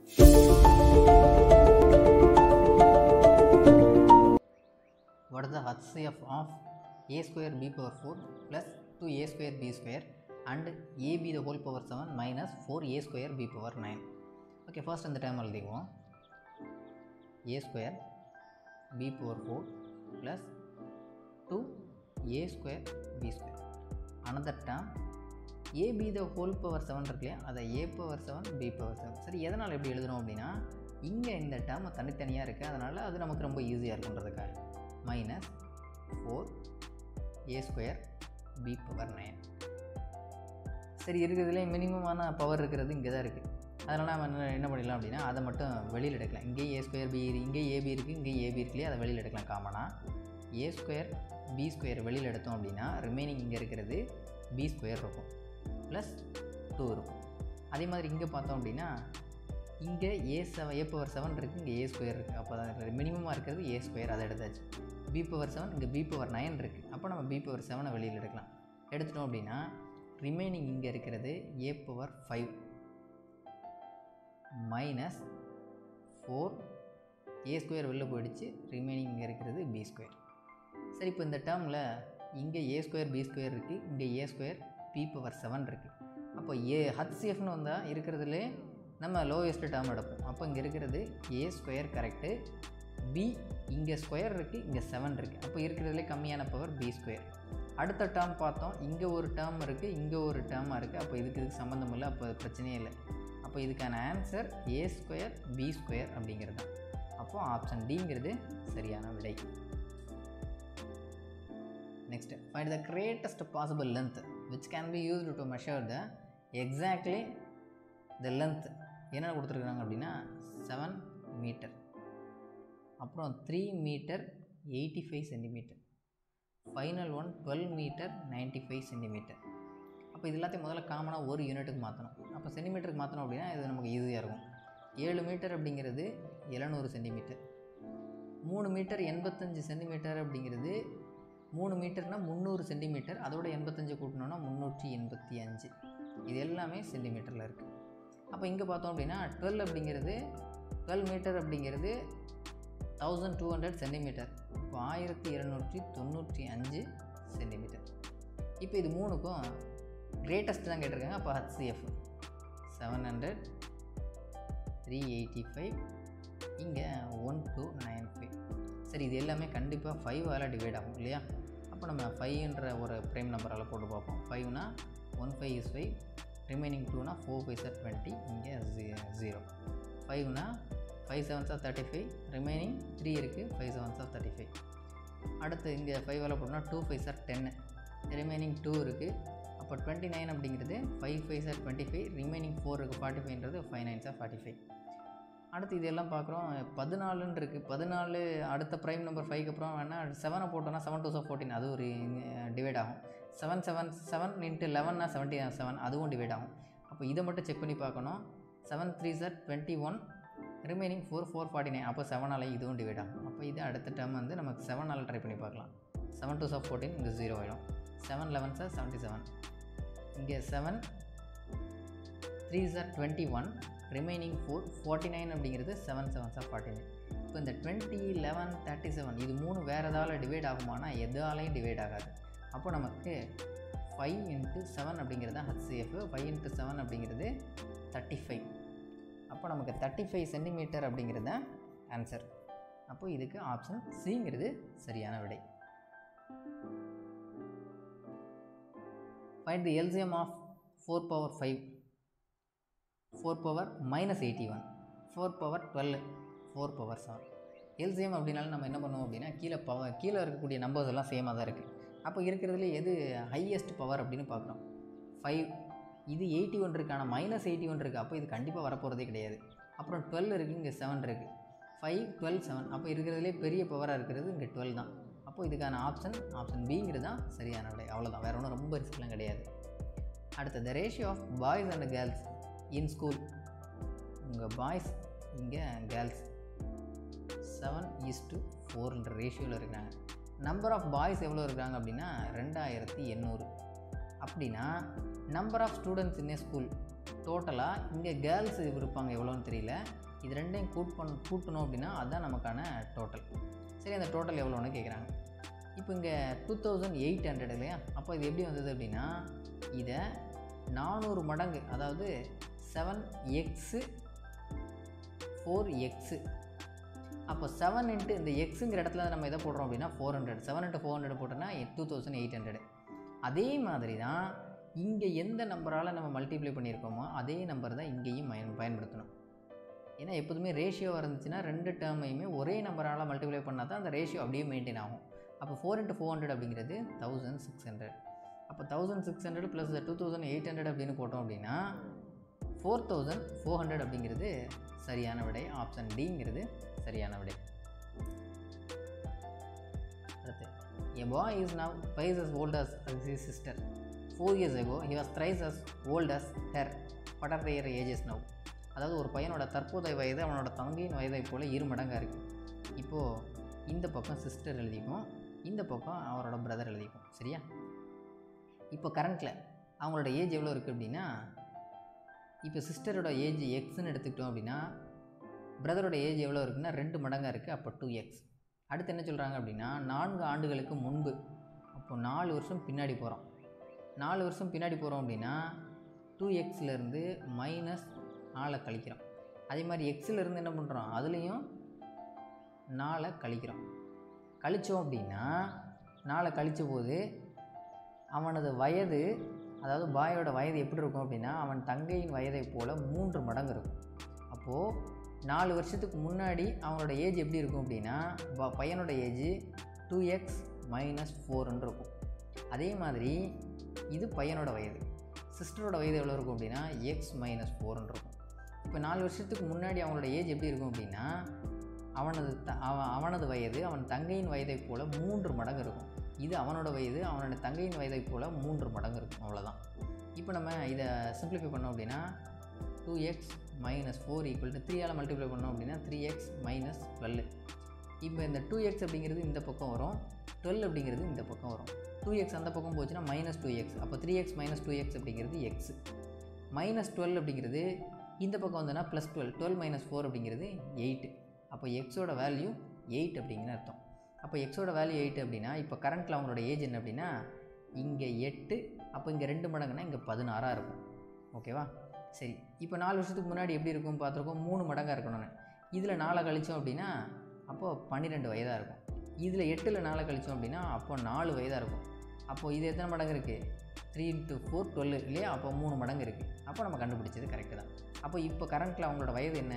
What is the HCF of a square b power 4 plus 2a square b square and ab the whole power 7 minus 4a square b power 9? Okay, first இந்த term எழுதிக்குவோம். a square b power 4 plus 2a square b square. Another term ab the whole power 7 இருக்குல்லையா, அதை a power 7 b power 7. சரி, எதனால் எப்படி எழுதுறோம் அப்படின்னா, இங்கே இந்த டேர்ம் தனித்தனியாக இருக்குது, அதனால் அது நமக்கு ரொம்ப ஈஸியாக இருக்குன்றதுக்காக. Minus 4a square b power 9. சரி, இருக்கிறதுலே மினிமமான பவர் இருக்கிறது இங்கே தான் இருக்குது. அதனால் நம்ம என்ன பண்ணிடலாம் அப்படின்னா, அதை மட்டும் வெளியில் எடுக்கலாம். இங்கே a ஸ்கொயர் b, இங்கே ab இருக்குது, இங்கே ab இருக்குல்லையே, அதை வெளியில் எடுக்கலாம் காமனாக. a ஸ்கொயர் b ஸ்கொயர் வெளியில் எடுத்தோம் அப்படின்னா ரிமைனிங் இங்கே இருக்கிறது b ஸ்கொயர் இருக்கும், ப்ளஸ் 2 இருக்கும். அதே மாதிரி இங்கே பார்த்தோம் அப்படின்னா இங்கே a பவர் 7 இருக்குது, இங்கே a ஸ்கொயர் இருக்குது. அப்போ தான் மினிமமாக இருக்கிறது a ஸ்கொயர், அதை எடுத்தாச்சு. b பவர் 7, இங்கே b பவர் 9 இருக்குது. அப்போ நம்ம b பவர் 7 வெளியில் எடுக்கலாம். எடுத்துட்டோம் அப்படின்னா ரிமைனிங் இங்கே இருக்கிறது a power 5 minus 4a square வெளில போயிடுச்சு. ரிமைனிங் இங்கே இருக்கிறது b ஸ்கொயர். சரி, இப்போ இந்த டேர்மில் இங்கே a ஸ்கொயர் b ஸ்கொயர் இருக்குது, இங்கே a ஸ்கொயர் b பவர் 7 இருக்குது. அப்போ HCFன்னு வந்தால் இருக்கிறதுலே நம்ம லோயஸ்ட் டேர்ம் எடுப்போம். அப்போ இங்கே இருக்கிறது a ஸ்கொயர் கரெக்டு, b இங்கே ஸ்கொயர் இருக்குது, இங்கே 7 இருக்குது. அப்போ இருக்கிறதுலே கம்மியான பவர் b ஸ்கொயர். அடுத்த டேர்ம் பார்த்தோம், இங்கே ஒரு டேர்ம் இருக்குது, இங்கே ஒரு டேர்மாக இருக்குது. அப்போ இதுக்கு சம்மந்தம் இல்லை, அப்போ பிரச்சனையே இல்லை. அப்போ இதுக்கான answer a square b square அப்படிங்கிறது தான். அப்போது ஆப்ஷன் டிங்கிறது சரியான விடை. Next, find the greatest possible length which can be used to measure the exactly the length. என்ன கொடுத்துருக்குறாங்க அப்படின்னா 7 மீட்டர், அப்புறம் 3 metre 85 centimetre, final one 12 metre 95 centimetre. அப்போ இது எல்லாத்தையும் முதல்ல காமனாக ஒரு யூனிட்டுக்கு மாற்றணும். அப்போ சென்டிமீட்டருக்கு மாற்றணும் அப்படின்னா இது நமக்கு ஈஸியாக இருக்கும். 7 மீட்டர் அப்படிங்கிறது 700 சென்டிமீட்டர், 3 மீட்டர் 85 சென்டிமீட்டர் அப்படிங்கிறது 3 மீட்டர்னால் 300 சென்டிமீட்டர், அதோட 85 கூட்டணுன்னா 385. இது எல்லாமே சென்டிமீட்டரில் இருக்குது. அப்போ இங்கே பார்த்தோம் அப்படின்னா 12 அப்படிங்கிறது 12 மீட்டர் அப்படிங்கிறது 1200 சென்டிமீட்டர். இப்போ 1295 சென்டிமீட்டர். இப்போ இது மூணுக்கும் கிரேட்டஸ்ட் தான் கேட்டிருக்காங்க. அப்போ HCF 700, 385, இங்கே 1295. சரி, இது எல்லாமே கண்டிப்பாக 5ஆல் டிவைட் ஆகும் இல்லையா? அப்போ நம்ம 5என்ற ஒரு ப்ரைம் நம்பரால் போட்டு பார்ப்போம். 5னா 1 5 is 5, ரிமைனிங் 2னா 4 5 are 20, இங்கே 0. 5னா 5 7s are 35, ரிமைனிங் 3 இருக்குது, 5 7s are 35. அடுத்து இங்கே 5ஆல் போட்டோம்னா 2 5s are 10, ரிமைனிங் 2 இருக்குது. அப்போ 29 அப்படிங்கிறது 5 5s are 25, ரிமைனிங் 4 இருக்குது, 45ன்றது 5 9s are 45. அடுத்து இதெல்லாம் பார்க்குறோம், 14ன்னு இருக்குது. 14 அடுத்த ப்ரைம் நம்பர் 5க்கு அப்புறம் வேணால் 7 போட்டோன்னா 7 2s are 14, அது ஒரு டிவைட் ஆகும். 7 7 7 × 11னா 77, அதுவும் டிவைட் ஆகும். அப்போ இதை மட்டும் செக் பண்ணி பார்க்கணும். 7 3s are 21, ரிமைனிங் 4 4 49. அப்போ 7ஆல் இதுவும் டிவைட் ஆகும். அப்போ இது அடுத்த டேர்ம் வந்து நமக்கு 7ஆல் ட்ரை பண்ணி பார்க்கலாம். 7 2s are 14, இங்கே 0 ஆகிடும். 7 11s are 77, இங்கே 7 3s are 21, ரிமைனிங் 4 49 அப்படிங்கிறது 7 7s are 49. இப்போ இந்த 20 11 37 இது மூணு வேறு எதாவது டிவைட் ஆகுமானா எதாலையும் டிவைட் ஆகாது. அப்போ நமக்கு 5 × 7 அப்படிங்கிறது தான் HCF. 5 × 7 அப்படிங்கிறது 35. அப்போ நமக்கு 35 சென்டிமீட்டர் அப்படிங்கிறது தான் ஆன்சர். அப்போது இதுக்கு ஆப்ஷன் சிங்கிறது சரியான விடை. Find the LCM of 4 power 5, 4 power -81, 4 power 12, 4 power 7. LCM அப்படின்னாலும் நம்ம என்ன பண்ணுவோம் அப்படின்னா கீழே இருக்கக்கூடிய நம்பர்ஸ் எல்லாம் சேமாக தான் இருக்குது. அப்போ இருக்கிறதுல எது ஹையஸ்ட் பவர் அப்படின்னு பார்க்குறோம். 5 இது 81 இருக்கான -81 இருக்குது. அப்போ இது கண்டிப்பாக வரப்போகிறதே கிடையாது. அப்புறம் 12 இருக்குது, இங்கே 7 இருக்குது. 5 12 7, அப்போ இருக்கிறதுலே பெரிய பவராக இருக்கிறது இங்கே 12 தான். அப்போது இதுக்கான ஆப்ஷன் பிங்கிறது தான் சரியான விடை. அவ்வளோதான், வேறு ஒன்றும் ரொம்ப ரிஸ்க்லாம் கிடையாது. அடுத்து, the ratio of boys and girls in school. உங்கள் பாய்ஸ் இங்கே கேர்ள்ஸ் 7:4 ரேஷியோவில் இருக்கிறாங்க. நம்பர் ஆஃப் பாய்ஸ் எவ்வளோ இருக்கிறாங்க அப்படின்னா 2800. அப்படின்னா number of students in a school டோட்டலாக இங்கே கேர்ள்ஸ் இருப்பாங்க எவ்வளோன்னு தெரியல, இது ரெண்டையும் கூட்டணும் அப்படின்னா அதுதான் நமக்கான டோட்டல். சரி, அந்த டோட்டல் எவ்வளோன்னு கேட்குறாங்க. இப்போ இங்கே 2800 இல்லையா? அப்போ இது எப்படி வந்தது அப்படின்னா இதை 400 மடங்கு, அதாவது 7x 4x. அப்போ 7 இன்ட்டு இந்த எக்ஸுங்கிற இடத்துல நம்ம எதை போடுறோம் அப்படின்னா 400. 7 இன்ட்டு 400 போட்டோன்னா 2800. அதே மாதிரி தான் இங்கே எந்த நம்பரால் நம்ம மல்டிப்ளை பண்ணியிருக்கோமோ அதே நம்பர் தான் இங்கேயும் பயன்படுத்தணும். ஏன்னா எப்போதுமே ரேஷியோவாக இருந்துச்சுன்னா ரெண்டு டேர்மையுமே ஒரே நம்பரால் மல்டிப்ளை பண்ணால் தான் அந்த ரேஷியோ அப்படியே மெயின்டைன் ஆகும். அப்போ 4 இன்ட்டு 400 அப்படிங்கிறது 1600. அப்போ 1600 ப்ளஸ் 2800 அப்படின்னு போட்டோம் அப்படின்னா 4400 அப்படிங்கிறது சரியான விடை. ஆப்ஷன் டிங்கிறது சரியான விடை. அடுத்து, a boy is now twice as old as his sister. 4 years ago he was thrice as old as her. What are their ages now? அதாவது ஒரு பையனோட தற்போதைய வயது அவனோட தங்கையின் வயதை போல் 2 மடங்காக இருக்குது. இப்போது இந்த பக்கம் சிஸ்டர் எழுதிக்கும், இந்த பக்கம் அவரோட பிரதர் எழுதிக்கும். சரியா? இப்போ கரண்ட்டில் அவங்களோட ஏஜ் எவ்வளோ இருக்குது அப்படின்னா, இப்போ சிஸ்டரோட ஏஜ் எக்ஸ்ன்னு எடுத்துக்கிட்டோம் அப்படின்னா பிரதரோட ஏஜ் எவ்வளோ இருக்குன்னா 2 மடங்காக இருக்குது. அப்போ 2x. அடுத்து என்ன சொல்கிறாங்க அப்படின்னா 4 ஆண்டுகளுக்கு முன்பு, அப்போது 4 வருஷம் பின்னாடி போகிறோம். 4 வருஷம் பின்னாடி போகிறோம் அப்படின்னா 2xலேருந்து -4 கழிக்கிறோம். அதே மாதிரி எக்ஸிலேருந்து என்ன பண்ணுறோம், அதுலேயும் 4 கழிக்கிறோம். கழித்தோம் அப்படின்னா 4 கழித்த போது அவனது வயது, அதாவது பாயோட வயது எப்படி இருக்கும் அப்படின்னா அவன் தங்கையின் வயதை போல் 3 மடங்கு இருக்கும். அப்போது 4 வருஷத்துக்கு முன்னாடி அவனோட ஏஜ் எப்படி இருக்கும் அப்படின்னா பையனோட ஏஜ் 2x - 4 இருக்கும். அதே மாதிரி இது பையனோட வயது, சிஸ்டரோட வயது எவ்வளோ இருக்கும் அப்படின்னா x - 4 இருக்கும். இப்போ 4 வருஷத்துக்கு முன்னாடி அவனோட ஏஜ் எப்படி இருக்கும் அப்படின்னா அவனது வயது அவன் தங்கையின் வயதை போல் 3 மடங்கு இருக்கும். இது அவனோட வயது அவனோட தங்கையின் வயதை போல் 3 மடங்கு இருக்கும். அவ்வளோதான். இப்போ நம்ம இதை சிம்பிளிஃபை பண்ணோம் அப்படின்னா 2x - 4 = 3ஆல் மல்டிப்ளை பண்ணோம் அப்படின்னா 3x - 12. இப்போ இந்த 2x அப்படிங்கிறது இந்த பக்கம் வரும், 12 அப்படிங்கிறது இந்த பக்கம் வரும். 2x அந்த பக்கம் போச்சுன்னா -2x. அப்போ 3x - 2x அப்படிங்கிறது x. -12 அப்படிங்கிறது இந்த பக்கம் வந்தோன்னா +12. 12 - 4 அப்படிங்கிறது 8. அப்போ எக்ஸோட வேல்யூ 8 அப்படிங்கிற அர்த்தம். அப்போ எக்ஸோட வேல்யூ 8 அப்படின்னா இப்போ கரண்ட்டில் அவங்களோட ஏஜ் என்ன அப்படின்னா இங்கே 8, அப்போ இங்கே 2 மடங்குன்னா இங்கே 16 இருக்கும். ஓகேவா? சரி, இப்போ 4 வருஷத்துக்கு முன்னாடி எப்படி இருக்கும் பார்த்துருக்கோம், 3 மடங்காக இருக்கணும்னு. இதில் 4 கழித்தோம் அப்படின்னா அப்போது 12 வயதாக இருக்கும். இதில் 8ல் 4 கழித்தோம் அப்படின்னா அப்போது 4 வயதாக இருக்கும். அப்போது இது எத்தனை மடங்கு இருக்குது, 3 × 4 12 இல்லையா? அப்போ 3 மடங்கு இருக்குது. அப்போ நம்ம கண்டுபிடிச்சது கரெக்டு தான். அப்போ இப்போ கரண்ட்டில் அவங்களோட வயது என்ன,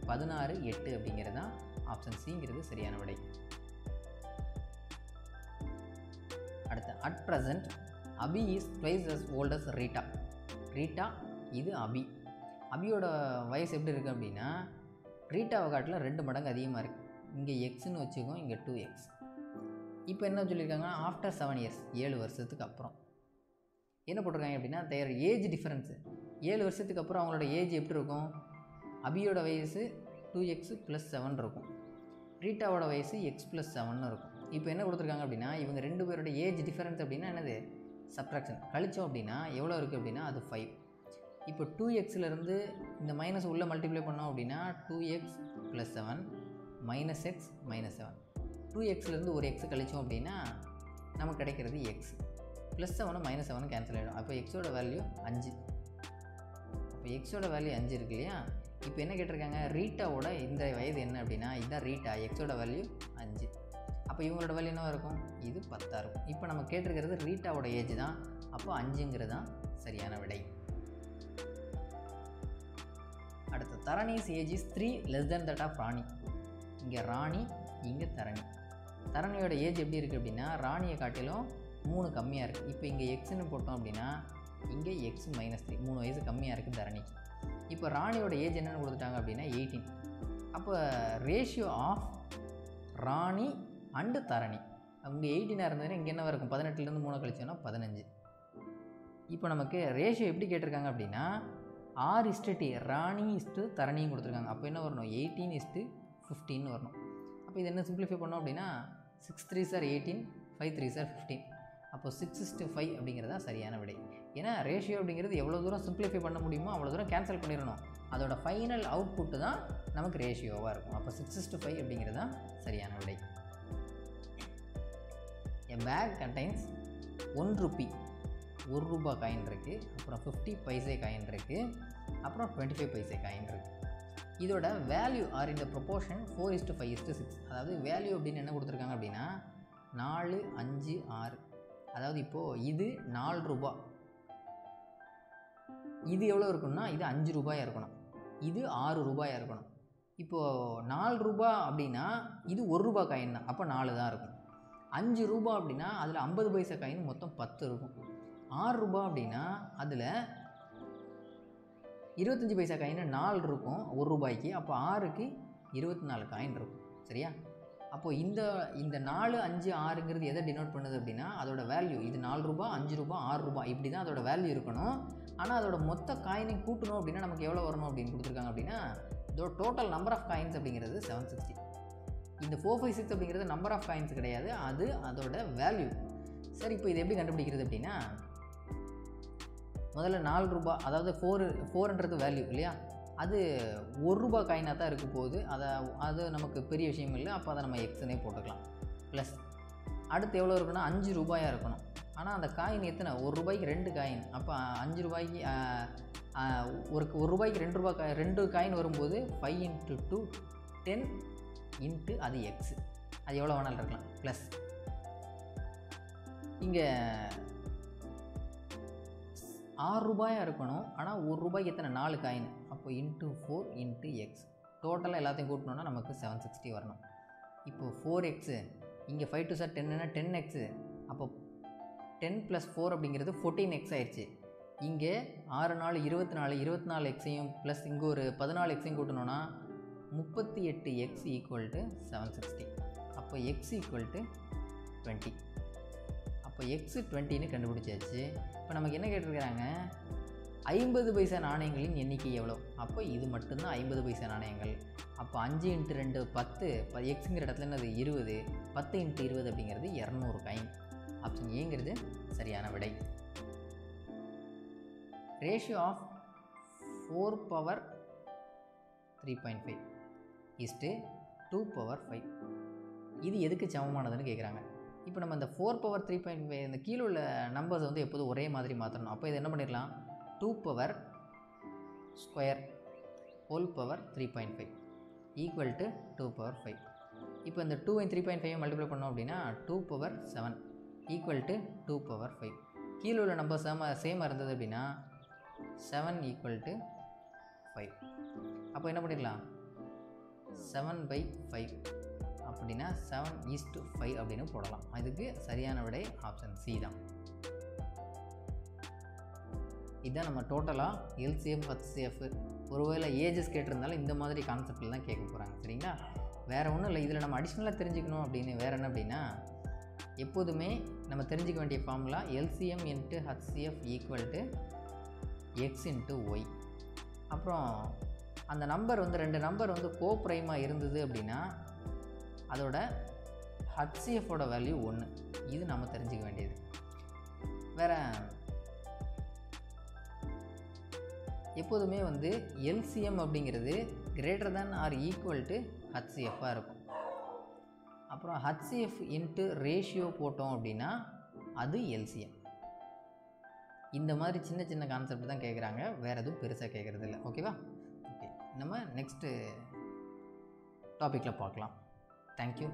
16, 8 அப்படிங்கிறது தான் ஆப்ஷன் சிங்கிறது சரியான விடை. அடுத்து, at present Abhi is twice as old as Rita. Rita இது அபி. அபியோட வயசு எப்படி இருக்குது அப்படின்னா ரீட்டாவை காட்டில் 2 மடங்கு அதிகமாக இருக்குது. இங்கே எக்ஸ்ன்னு வச்சுக்கோம், இங்கே 2x. இப்போ என்ன சொல்லியிருக்காங்க, ஆஃப்டர் 7 இயர்ஸ் 7 வருஷத்துக்கு அப்புறம் என்ன போட்டிருக்காங்க அப்படின்னா தேர் ஏஜ் டிஃப்ரென்ஸு. 7 வருஷத்துக்கு அப்புறம் அவங்களோட ஏஜ் எப்படி இருக்கும், அபியோட வயசு 2x + 7 இருக்கும், ரீட்டாவோட வயசு x + 7 இருக்கும். இப்போ என்ன கொடுத்துருக்காங்க அப்படின்னா இவங்க 2 பேரோட ஏஜ் டிஃபரன்ஸ் அப்படின்னா என்னது, சப்ட்ராக்ஷன். கழித்தோம் அப்படின்னா எவ்வளோ இருக்குது அப்படின்னா அது 5. இப்போ 2xலேருந்து இந்த மைனஸ் உள்ளே மல்டிப்ளை பண்ணோம் அப்படின்னா 2x + 7 -x - 7. 2xலேருந்து ஒரு x கழித்தோம் அப்படின்னா நமக்கு கிடைக்கிறது x. +7 -7 கேன்சல் ஆகிடும். அப்போ எக்ஸோட வேல்யூ 5. அப்போ எக்ஸோட வேல்யூ 5 இருக்கு இல்லையா? இப்போ என்ன கேட்டிருக்காங்க, ரீட்டாவோட இந்த வயது என்ன அப்படின்னா இதுதான் ரீட்டா, எக்ஸோட வேல்யூ 5. அப்போ இவங்களோட வேல்யூ என்னவாக இருக்கும், இது 10 இருக்கும். இப்போ நம்ம கேட்டிருக்கிறது ரீட்டாவோட ஏஜ் தான். அப்போ 5ங்கிறது தான் சரியான விடை. அடுத்து, Dharani's age is 3 less than that of Rani. இங்கே ராணி, இங்கே தரணி. தரணியோட ஏஜ் எப்படி இருக்குது அப்படின்னா ராணியை காட்டிலும் 3 கம்மியாக இருக்குது. இப்போ இங்கே எக்ஸ்ன்னு போட்டோம் அப்படின்னா இங்கே x - 3 3 வயசு கம்மியாக இருக்குது தரணிக்கு. இப்போ ராணியோட ஏஜ் என்னென்னு கொடுத்துட்டாங்க அப்படின்னா 18. அப்போ ரேஷியோ ஆஃப் ராணி அண்டு தரணி அங்கே 18 இருந்ததுன்னா இங்கே என்ன இருக்கும், 18லேருந்து 3 கழிச்சோன்னா 15. இப்போ நமக்கு ரேஷியோ எப்படி கேட்டிருக்காங்க அப்படின்னா R/T, ராணி = தரணியும் கொடுத்துருக்காங்க. அப்போ என்ன வரணும், 18:15 வரணும். அப்போ இது என்ன சிம்பிளிஃபை பண்ணோம் அப்படின்னா 6 3s are 18, 5 3s are 15. அப்போ 6:5 அப்படிங்கிறது தான் சரியான விடை. ஏன்னா ரேஷியோ அப்படிங்கிறது எவ்வளோ தூரம் சிம்பிளிஃபை பண்ண முடியுமோ அவ்வளோ தூரம் கேன்சல் பண்ணிடணும். அதோட ஃபைனல் அவுட்புட்டு தான் நமக்கு ரேஷியோவாக இருக்கும். அப்போ 6:5 அப்படிங்கிறது தான் சரியான விடை. A bag contains 1 rupee, 1 ரூபா காயின் இருக்குது, அப்புறம் 50 பைசே காயின் இருக்குது, அப்புறம் 25 பைசே காயின் இருக்குது. இதோட வேல்யூ ஆர் இந்த ப்ரொபோர்ஷன் 4:5:6. அதாவது வேல்யூ அப்படின்னு என்ன கொடுத்துருக்காங்க அப்படின்னா 4, 5, 6. அதாவது இப்போது இது 4 ரூபா, இது எவ்வளோ இருக்கணும்னா இது 5 ரூபாயாக இருக்கணும், இது 6 ரூபாயாக இருக்கணும். இப்போது 4 ரூபா அப்படின்னா இது 1 ரூபா காயின் தான், அப்போ 4 தான் இருக்கும். 5 ரூபா அப்படின்னா அதில் 50 பைசா காயின் மொத்தம் 10 இருக்கும். 6 ரூபா அப்படின்னா அதில் 25 பைசா காயின் 4 இருக்கும் 1 ரூபாய்க்கு. அப்போ 6க்கு 24 காயின் இருக்கும். சரியா? அப்போது இந்த 4, 5, 6ங்கிறது எதை டினோட் பண்ணுது அப்படின்னா அதோட வேல்யூ. இது 4 ரூபா, 5 ரூபா, 6 ரூபா, இப்படி தான் அதோட வேல்யூ இருக்கணும். ஆனால் அதோட மொத்த காயினையும் கூட்டணும் அப்படின்னா நமக்கு எவ்வளோ வரணும் அப்படின்னு கொடுத்துருக்காங்க அப்படின்னா இதோட டோட்டல் நம்பர் ஆஃப் காயின்ஸ் அப்படிங்கிறது 760. இந்த 456 அப்படிங்கிறது நம்பர் ஆஃப் காயின்ஸ் கிடையாது, அது அதோட வேல்யூ. சரி, இப்போ இது எப்படி கண்டுபிடிக்கிறது அப்படின்னா முதல்ல 4 ரூபா, அதாவது 4ன்றது வேல்யூ இல்லையா, அது 1 ரூபா காயினாக தான் இருக்க போகுது. அது நமக்கு பெரிய விஷயம் இல்லை. அப்போ அதை நம்ம எக்ஸ்னே போட்டுக்கலாம். ப்ளஸ் அடுத்து எவ்வளோ இருக்குன்னா 5 ரூபாயாக இருக்கணும். ஆனால் அந்த காயின் எத்தனை? 1 ரூபாய்க்கு 2 காயின். அப்போ 5 ரூபாய்க்கு 1 ரூபாய்க்கு 2 காயின் வரும்போது 5 × 2 10 இன்ட்டு அது எக்ஸ். அது எவ்வளோ வேணாலும் இருக்கலாம். ப்ளஸ் இங்கே 6 ரூபாயாக இருக்கணும். ஆனால் 1 ரூபாய்க்கு எத்தனை? 4 காயின். அப்போ இன்ட்டு 4 இன்ட்டு எக்ஸ். டோட்டலாக எல்லாத்தையும் கூட்டணுன்னா நமக்கு 760 வரணும். இப்போது 4x, இங்கே 5 2 சார் 10ன்னா 10x. அப்போ 10 + 4 அப்படிங்கிறது 14x ஆயிடுச்சு. இங்கே 6 4 24, 24xையும் ப்ளஸ் இங்கே ஒரு 14xையும் கூட்டணுன்னா 38x = 760. அப்போ x = 20. அப்போ x 20ன்னு கண்டுபிடிச்சாச்சு. இப்போ நமக்கு என்ன கேட்டிருக்கிறாங்க? 50 பைசா நாணயங்களின் எண்ணிக்கை எவ்வளோ? அப்போ இது மட்டும்தான் 50 பைசா நாணயங்கள். அப்போ 5 × 2 10, எக்ஸுங்கிற இடத்துல என்னது 20, 10 × 20 அப்படிங்கிறது 200 காயின். ஆப்ஷன் ஏங்கிறது சரியான விடை. ரேஷியோ ஆஃப் 4^3.5 2/5 இது எதுக்கு சமமானதுன்னு கேட்குறாங்க. இப்போ நம்ம இந்த 4^3.5 இந்த கீழே உள்ள நம்பர்ஸ் வந்து எப்போதும் ஒரே மாதிரி மாற்றணும். அப்போ இது என்ன பண்ணிடலாம்? 2^² ⁵ = 2/5. இப்போ இந்த 2 × 3.5 மல்டிப்ளை பண்ணோம் அப்படின்னா 2/7 = 2/5. கீழே உள்ள நம்பர் சேமாக இருந்தது அப்படின்னா 7 = 5. அப்போ என்ன பண்ணிடலாம்? 7/5 அப்படின்னா 7:5 அப்படின்னு போடலாம். இதுக்கு சரியான விடை ஆப்ஷன் சி தான். இதுதான் நம்ம டோட்டலாக எல்சிஎம் ஹச்சிஎஃப். ஒருவேளை ஏஜஸ் கேட்டிருந்தாலும் இந்த மாதிரி கான்செப்டில் தான் கேட்க போகிறாங்க. சரிங்களா? வேறு ஒன்றும் இல்லை. இதில் நம்ம அடிஷ்னலாக தெரிஞ்சுக்கணும் அப்படின்னு வேறு என்ன அப்படின்னா எப்போதுமே நம்ம தெரிஞ்சிக்க வேண்டிய formula LCM × HCF = x × y. அப்புறம் அந்த நம்பர் வந்து 2 நம்பர் வந்து கோப்ரைமாக இருந்தது அப்படின்னா அதோட ஹச்சிஎஃபோட வேல்யூ 1. இது நம்ம தெரிஞ்சிக்க வேண்டியது. வேறு எப்போதுமே வந்து எல்சிஎம் அப்படிங்கிறது > ஹச்சிஎஃப்பாக இருக்கும். அப்புறம் ஹச்சிஎஃப் × ரேஷியோ போட்டோம் அப்படின்னா அது எல்சிஎம். இந்த மாதிரி சின்ன சின்ன கான்செப்ட் தான் கேட்குறாங்க, வேறு எதுவும் பெருசாக கேட்குறது இல்லை. ஓகேவா? ஓகே, நம்ம நெக்ஸ்ட்டு டாப்பிக்கில் பார்க்கலாம். தேங்க்யூ.